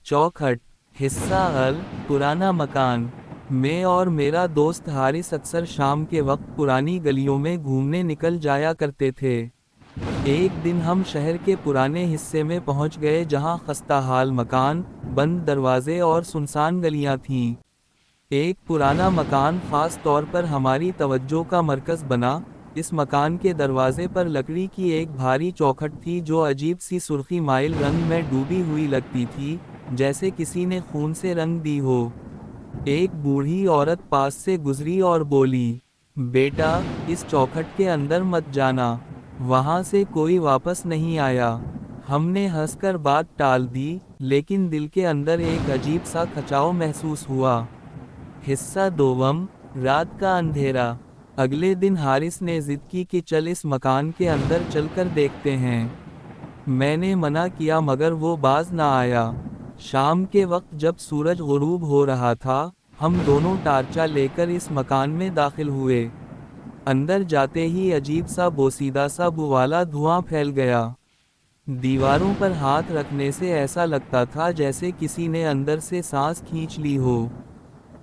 चौखट। हिस्सा अल। पुराना मकान। मैं और मेरा दोस्त हारिस अक्सर शाम के वक्त पुरानी गलियों में घूमने निकल जाया करते थे। एक दिन हम शहर के पुराने हिस्से में पहुंच गए जहां खस्ता हाल मकान, बंद दरवाजे और सुनसान गलियां थीं। एक पुराना मकान खास तौर पर हमारी तवज्जो का मरकज बना। इस मकान के दरवाजे पर लकड़ी की एक भारी चौखट थी जो अजीब सी सुर्खी माइल रंग में डूबी हुई लगती थी, जैसे किसी ने खून से रंग दी हो। एक बूढ़ी औरत पास से गुजरी और बोली, बेटा, इस चौखट के अंदर मत जाना, वहां से कोई वापस नहीं आया। हमने हंसकर बात टाल दी, लेकिन दिल के अंदर एक अजीब सा खचाव महसूस हुआ। हिस्सा दोवम। रात का अंधेरा। अगले दिन हारिस ने जिद की कि चल इस मकान के अंदर चलकर देखते हैं। मैंने मना किया मगर वो बाज ना आया। शाम के वक्त जब सूरज गुरूब हो रहा था, हम दोनों टार्चा लेकर इस मकान में दाखिल हुए। अंदर जाते ही अजीब सा बोसीदा सा बू वाला धुआं फैल गया। दीवारों पर हाथ रखने से ऐसा लगता था जैसे किसी ने अंदर से सांस खींच ली हो।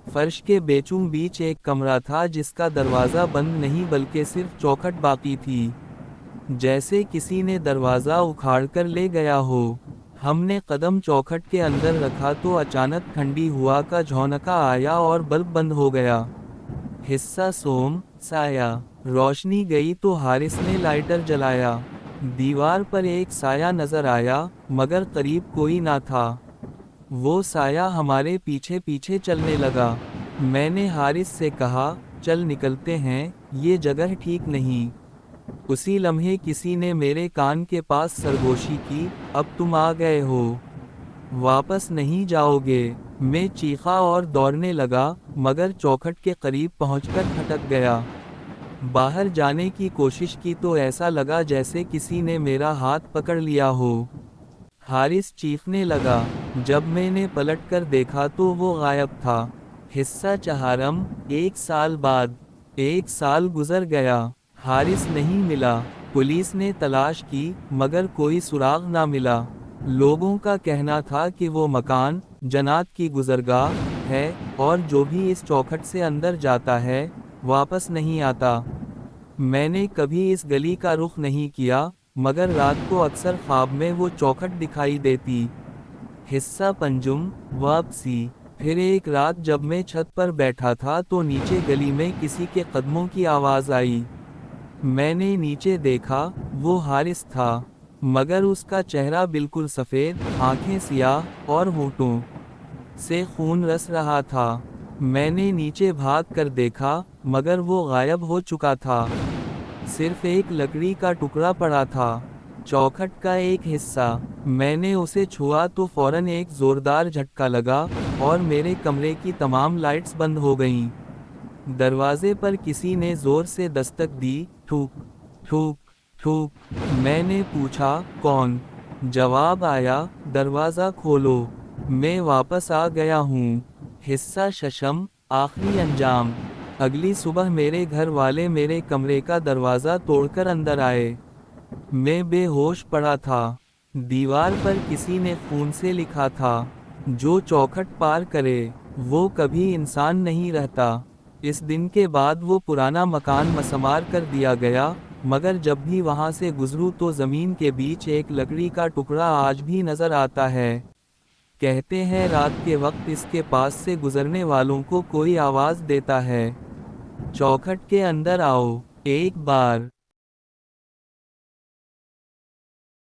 फर्श के बीचों बीच एक कमरा था जिसका दरवाज़ा बंद नहीं बल्कि सिर्फ चौखट बाकी थी, जैसे किसी ने दरवाज़ा उखाड़कर ले गया हो। हमने कदम चौखट के अंदर रखा तो अचानक ठंडी हवा का झोंका आया और बल्ब बंद हो गया। हिस्सा सोम। साया। रोशनी गई तो हारिस ने लाइटर जलाया। दीवार पर एक साया नजर आया, मगर करीब कोई ना था। वो साया हमारे पीछे पीछे चलने लगा। मैंने हारिस से कहा, चल निकलते हैं, ये जगह ठीक नहीं। उसी लम्हे किसी ने मेरे कान के पास सरगोशी की, अब तुम आ गए हो, वापस नहीं जाओगे। मैं चीखा और दौड़ने लगा, मगर चौखट के करीब पहुंचकर खटक गया। बाहर जाने की कोशिश की तो ऐसा लगा जैसे किसी ने मेरा हाथ पकड़ लिया हो। हारिस चीखने लगा। जब मैंने पलटकर देखा तो वो गायब था। हिस्सा चहारम। 1 साल बाद। 1 साल गुजर गया। हारिस नहीं मिला। पुलिस ने तलाश की, मगर कोई सुराग ना मिला। लोगों का कहना था कि वो मकान जन्नत की गुजरगाह है, और जो भी इस चौखट से अंदर जाता है, वापस नहीं आता। मैंने कभी इस गली का रुख नहीं किया, मगर रात को अक्सर ख्वाब में वो चौखट दिखाई देती। हिस्सा पंजुम। वापसी। फिर एक रात जब मैं छत पर बैठा था तो नीचे गली में किसी के कदमों की आवाज़ आई। मैंने नीचे देखा, वो हारिस था, मगर उसका चेहरा बिल्कुल सफ़ेद, आंखें सियाह और होठों से खून रस रहा था। मैंने नीचे भाग कर देखा, मगर वो गायब हो चुका था। सिर्फ एक लकड़ी का टुकड़ा पड़ा था, चौखट का एक हिस्सा। मैंने उसे छुआ तो फौरन एक जोरदार झटका लगा, और मेरे कमरे की तमाम लाइट्स बंद हो गईं। दरवाजे पर किसी ने जोर से दस्तक दी, ठूक ठूक ठूक। मैंने पूछा, कौन? जवाब आया, दरवाज़ा खोलो। मैं वापस आ गया हूँ। हिस्सा शशम। आखिरी अंजाम। अगली सुबह मेरे घर वाले मेरे कमरे का दरवाज़ा तोड़कर अंदर आए। मैं बेहोश पड़ा था। दीवार पर किसी ने खून से लिखा था, जो चौखट पार करे, वो कभी इंसान नहीं रहता। इस दिन के बाद वो पुराना मकान मसमार कर दिया गया, मगर जब भी वहाँ से गुजरूं तो ज़मीन के बीच एक लकड़ी का टुकड़ा आज भी नज़र आता है। कहते हैं रात के वक्त इसके पास से गुजरने वालों को कोई आवाज़ देता है, चौखट के अंदर आओ, एक बार।